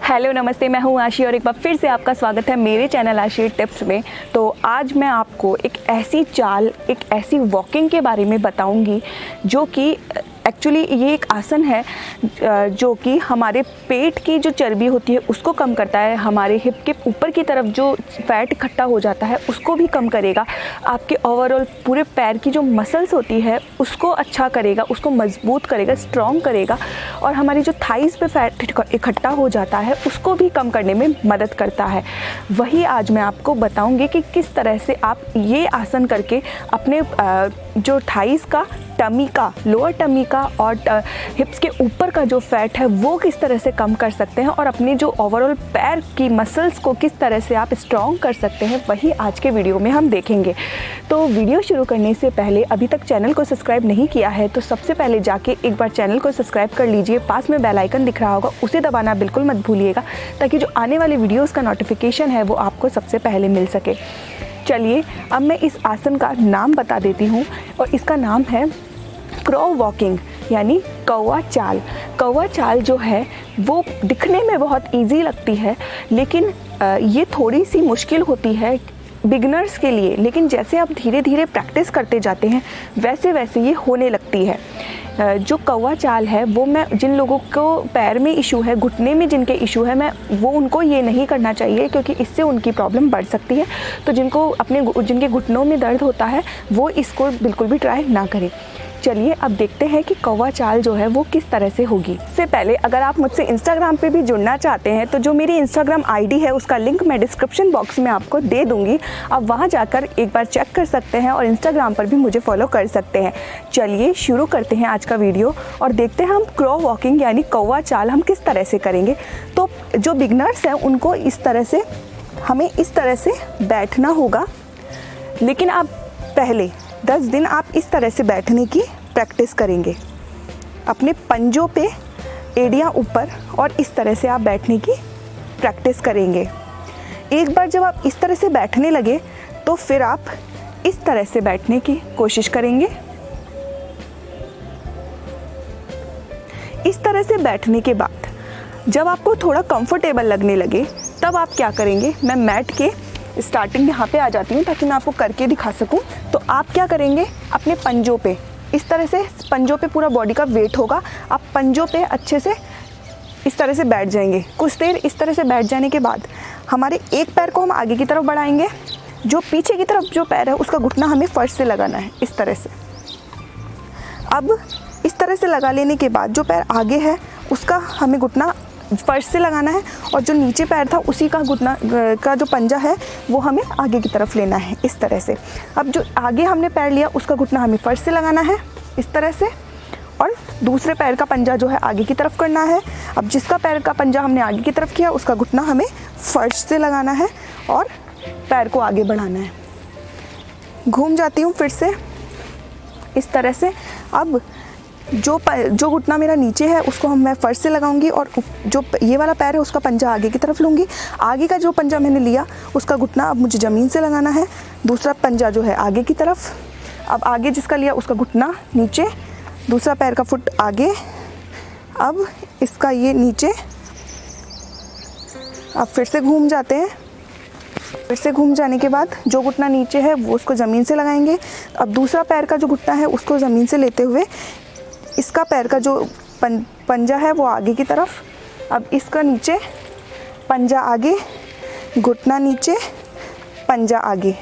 Hello नमस्ते, मैं हूँ आशी और एक बार फिर से आपका स्वागत है मेरे चैनल आशी टिप्स में। तो आज मैं आपको एक ऐसी चाल, एक ऐसी वॉकिंग के बारे में बताऊंगी जो कि एक्चुअली ये एक आसन है जो कि हमारे पेट की जो चर्बी होती है उसको कम करता है, हमारे हिप के ऊपर की तरफ जो फैट इकट्ठा हो जाता है उसको भी कम करेगा, आपके ओवरऑल पूरे पैर की जो मसल्स होती है उसको अच्छा करेगा, उसको मजबूत करेगा, स्ट्रॉन्ग करेगा और हमारी जो थाइस पे फैट इकट्ठा हो जाता है उसको भी कम करने में मदद करता है। वही आज मैं आपको बताऊंगी कि किस तरह से आप ये आसन करके अपने जो थाइस का, टमी का, लोअर टमी का और हिप्स के ऊपर का जो फैट है वो किस तरह से कम कर सकते हैं और अपने जो ओवरऑल पैर की मसल्स को किस तरह से आप स्ट्रॉन्ग कर सकते हैं, वही आज के वीडियो में हम देखेंगे। तो वीडियो शुरू करने से पहले अभी तक चैनल को सब्सक्राइब नहीं किया है तो सबसे पहले जाके एक बार चैनल को सब्सक्राइब कर लीजिए। पास में बेल आइकन दिख रहा होगा, उसे दबाना बिल्कुल मत भूलिएगा ताकि जो आने वाले वीडियोज़ का नोटिफिकेशन है वो आपको सबसे पहले मिल सके। चलिए अब मैं इस आसन का नाम बता देती हूँ और इसका नाम है क्रो वॉकिंग यानी कौवा चाल। कौवा चाल जो है वो दिखने में बहुत इजी लगती है लेकिन ये थोड़ी सी मुश्किल होती है बिगनर्स के लिए, लेकिन जैसे आप धीरे धीरे प्रैक्टिस करते जाते हैं वैसे वैसे ये होने लगती है। जो कौवा चाल है वो मैं जिन लोगों को पैर में इशू है, घुटने में जिनके इशू है, मैं वो उनको ये नहीं करना चाहिए क्योंकि इससे उनकी प्रॉब्लम बढ़ सकती है। तो जिनके घुटनों में दर्द होता है वो इसको बिल्कुल भी ट्राई ना करें। चलिए अब देखते हैं कि कौवा चाल जो है वो किस तरह से होगी। इससे पहले अगर आप मुझसे इंस्टाग्राम पे भी जुड़ना चाहते हैं तो जो मेरी इंस्टाग्राम आईडी है उसका लिंक मैं डिस्क्रिप्शन बॉक्स में आपको दे दूंगी, आप वहां जाकर एक बार चेक कर सकते हैं और इंस्टाग्राम पर भी मुझे फॉलो कर सकते हैं। चलिए शुरू करते हैं आज का वीडियो और देखते हैं हम क्रो वॉकिंग यानी कौवा चाल हम किस तरह से करेंगे। तो जो बिगनर्स हैं उनको हमें इस तरह से बैठना होगा, लेकिन आप पहले 10 दिन आप इस तरह से बैठने की प्रैक्टिस करेंगे। अपने पंजों पे एड़ियाँ ऊपर और इस तरह से आप बैठने की प्रैक्टिस करेंगे। एक बार जब आप इस तरह से बैठने लगे तो फिर आप इस तरह से बैठने की कोशिश करेंगे। इस तरह से बैठने के बाद जब आपको थोड़ा कंफर्टेबल लगने लगे तब आप क्या करेंगे, मैं मैट के स्टार्टिंग यहाँ पे आ जाती हूँ ताकि मैं आपको करके दिखा सकूँ। तो आप क्या करेंगे, अपने पंजों पे इस तरह से, पंजों पे पूरा बॉडी का वेट होगा, आप पंजों पे अच्छे से इस तरह से बैठ जाएंगे। कुछ देर इस तरह से बैठ जाने के बाद हमारे एक पैर को हम आगे की तरफ बढ़ाएंगे, जो पीछे की तरफ जो पैर है उसका घुटना हमें फर्श से लगाना है इस तरह से। अब इस तरह से लगा लेने के बाद जो पैर आगे है उसका हमें घुटना फर्श से लगाना है और जो नीचे पैर था उसी का घुटना का जो पंजा है वो हमें आगे की तरफ लेना है इस तरह से। अब जो आगे हमने पैर लिया उसका घुटना हमें फर्श से लगाना है इस तरह से और दूसरे पैर का पंजा जो है आगे की तरफ करना है। अब जिसका पैर का पंजा हमने आगे की तरफ किया उसका घुटना हमें फर्श से लगाना है और पैर को आगे बढ़ाना है। घूम जाती हूँ फिर से इस तरह से। अब जो घुटना मेरा नीचे है उसको मैं फर्श से लगाऊंगी और जो ये वाला पैर है उसका पंजा आगे की तरफ लूँगी। आगे का जो पंजा मैंने लिया उसका घुटना अब मुझे ज़मीन से लगाना है, दूसरा पंजा जो है आगे की तरफ। अब आगे जिसका लिया उसका घुटना नीचे, दूसरा पैर का फुट आगे, अब इसका ये नीचे। अब फिर से घूम जाते हैं। फिर से घूम जाने के बाद जो घुटना नीचे है वो उसको ज़मीन से लगाएंगे। अब दूसरा पैर का जो घुटना है उसको ज़मीन से लेते हुए इसका पैर का जो पंजा है वो आगे की तरफ, अब इसका नीचे, पंजा आगे, घुटना नीचे, पंजा आगे,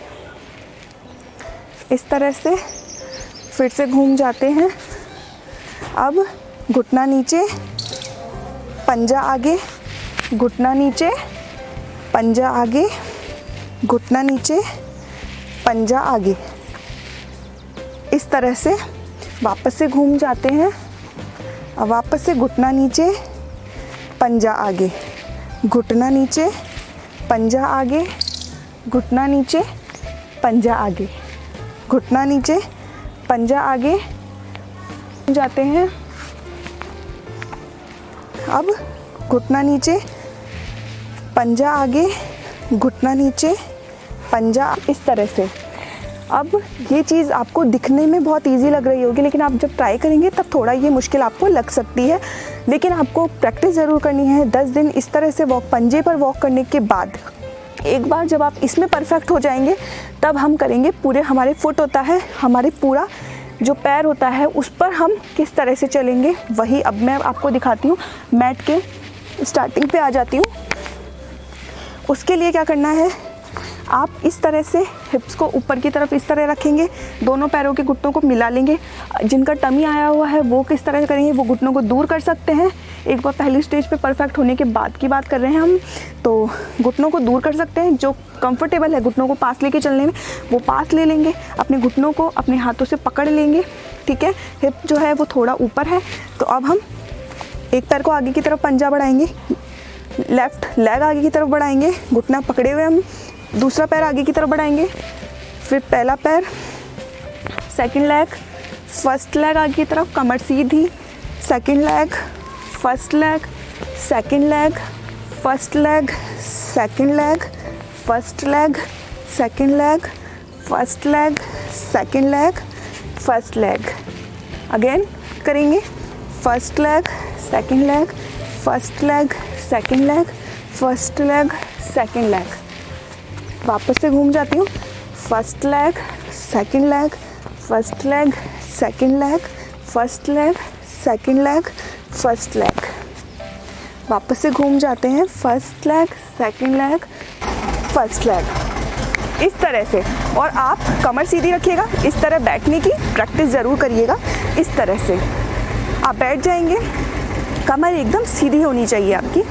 इस तरह से फिर से घूम जाते हैं। अब घुटना नीचे, पंजा आगे, घुटना नीचे, पंजा आगे, घुटना नीचे, पंजा आगे, इस तरह से वापस से घूम जाते हैं। अब वापस से घुटना नीचे, पंजा आगे, घुटना नीचे, पंजा आगे, घुटना नीचे, पंजा आगे, घुटना नीचे, पंजा आगे जाते हैं। अब घुटना नीचे, पंजा आगे, घुटना नीचे, पंजा, इस तरह से। अब ये चीज़ आपको दिखने में बहुत इजी लग रही होगी, लेकिन आप जब ट्राई करेंगे तब थोड़ा ये मुश्किल आपको लग सकती है, लेकिन आपको प्रैक्टिस ज़रूर करनी है। 10 दिन इस तरह से पंजे पर वॉक करने के बाद एक बार जब आप इसमें परफेक्ट हो जाएंगे तब हम करेंगे पूरे हमारे फुट होता है, हमारे पूरा जो पैर होता है उस पर हम किस तरह से चलेंगे वही अब मैं आपको दिखाती हूँ। मैट के स्टार्टिंग पे आ जाती हूँ। उसके लिए क्या करना है, आप इस तरह से हिप्स को ऊपर की तरफ इस तरह रखेंगे, दोनों पैरों के घुटनों को मिला लेंगे। जिनका टमी आया हुआ है वो किस तरह करेंगे, वो घुटनों को दूर कर सकते हैं। एक बार पहली स्टेज पे परफेक्ट होने के बाद की बात कर रहे हैं हम, तो घुटनों को दूर कर सकते हैं। जो कंफर्टेबल है घुटनों को पास लेके चलने में वो पास ले लेंगे, अपने घुटनों को अपने हाथों से पकड़ लेंगे, ठीक है। हिप जो है वो थोड़ा ऊपर है, तो अब हम एक पैर को आगे की तरफ पंजा बढ़ाएंगे, लेफ़्ट लेग आगे की तरफ बढ़ाएंगे, घुटना पकड़े हुए हम दूसरा पैर आगे की तरफ बढ़ाएंगे, फिर पहला पैर, सेकंड लेग, फर्स्ट लेग आगे की तरफ, कमर सीधी, second leg, first leg, second leg, first leg, second leg, first leg, second leg, first leg, second leg, first leg. Again करेंगे, first leg, second leg, first leg, second leg, first leg, second leg. वापस से घूम जाती हूँ, first leg, second leg, first leg, second leg, first leg, second leg, first leg. वापस से घूम जाते हैं, first leg, second leg, first leg, इस तरह से। और आप कमर सीधी रखिएगा, इस तरह बैठने की प्रैक्टिस ज़रूर करिएगा। इस तरह से आप बैठ जाएंगे, कमर एकदम सीधी होनी चाहिए आपकी,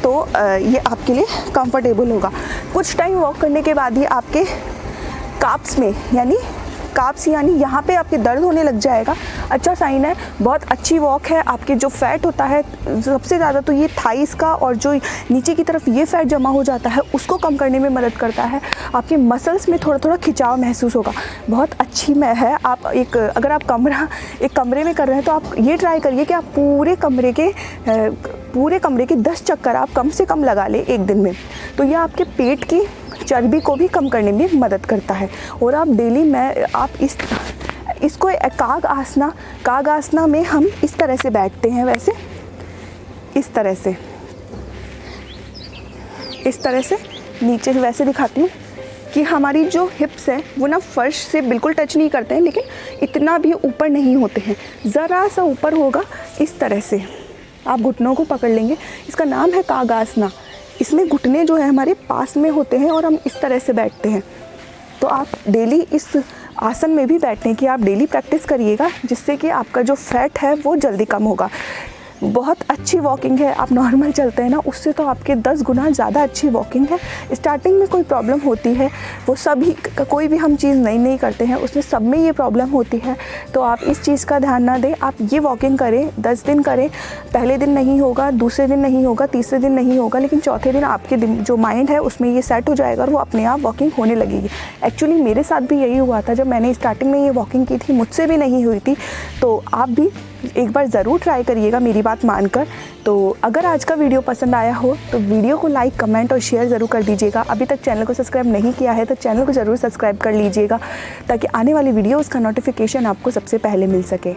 तो ये आपके लिए कंफर्टेबल होगा। कुछ टाइम वॉक करने के बाद ही आपके काप्स में यानी यहाँ पे आपके दर्द होने लग जाएगा। अच्छा साइन है, बहुत अच्छी वॉक है। आपके जो फैट होता है सबसे ज़्यादा तो ये थाइस का, और जो नीचे की तरफ ये फैट जमा हो जाता है उसको कम करने में मदद करता है। आपके मसल्स में थोड़ा थोड़ा खिंचाव महसूस होगा, बहुत अच्छी है। आप अगर आप एक कमरे में कर रहे हैं तो आप ये ट्राई करिए कि आप पूरे कमरे के 10 चक्कर आप कम से कम लगा लें एक दिन में, तो ये आपके पेट की चर्बी को भी कम करने में मदद करता है। और आप डेली आप इसको काग आसना में हम इस तरह से बैठते हैं, वैसे इस तरह से नीचे वैसे दिखाती हूँ कि हमारी जो हिप्स है वो ना फर्श से बिल्कुल टच नहीं करते हैं, लेकिन इतना भी ऊपर नहीं होते हैं, ज़रा सा ऊपर होगा। इस तरह से आप घुटनों को पकड़ लेंगे, इसका नाम है काग आसना। इसमें घुटने जो है हमारे पास में होते हैं और हम इस तरह से बैठते हैं। तो आप डेली इस आसन में भी बैठने की आप डेली प्रैक्टिस करिएगा, जिससे कि आपका जो फैट है वो जल्दी कम होगा। बहुत अच्छी वॉकिंग है। आप नॉर्मल चलते हैं ना, उससे तो आपके 10 गुना ज़्यादा अच्छी वॉकिंग है। स्टार्टिंग में कोई प्रॉब्लम होती है, वो सभी कोई भी हम चीज़ नई करते हैं उसमें सब में ये प्रॉब्लम होती है, तो आप इस चीज़ का ध्यान ना दें। आप ये वॉकिंग करें, 10 दिन करें। पहले दिन नहीं होगा, दूसरे दिन नहीं होगा, तीसरे दिन नहीं होगा, लेकिन चौथे दिन आपके जो माइंड है उसमें ये सेट हो जाएगा और वो अपने आप वॉकिंग होने लगेगी। एक्चुअली मेरे साथ भी यही हुआ था, जब मैंने स्टार्टिंग में ये वॉकिंग की थी मुझसे भी नहीं हुई थी। तो आप भी एक बार ज़रूर ट्राई करिएगा मेरी बात मानकर। तो अगर आज का वीडियो पसंद आया हो तो वीडियो को लाइक, कमेंट और शेयर ज़रूर कर दीजिएगा। अभी तक चैनल को सब्सक्राइब नहीं किया है तो चैनल को ज़रूर सब्सक्राइब कर लीजिएगा, ताकि आने वाली वीडियोज़ का नोटिफिकेशन आपको सबसे पहले मिल सके।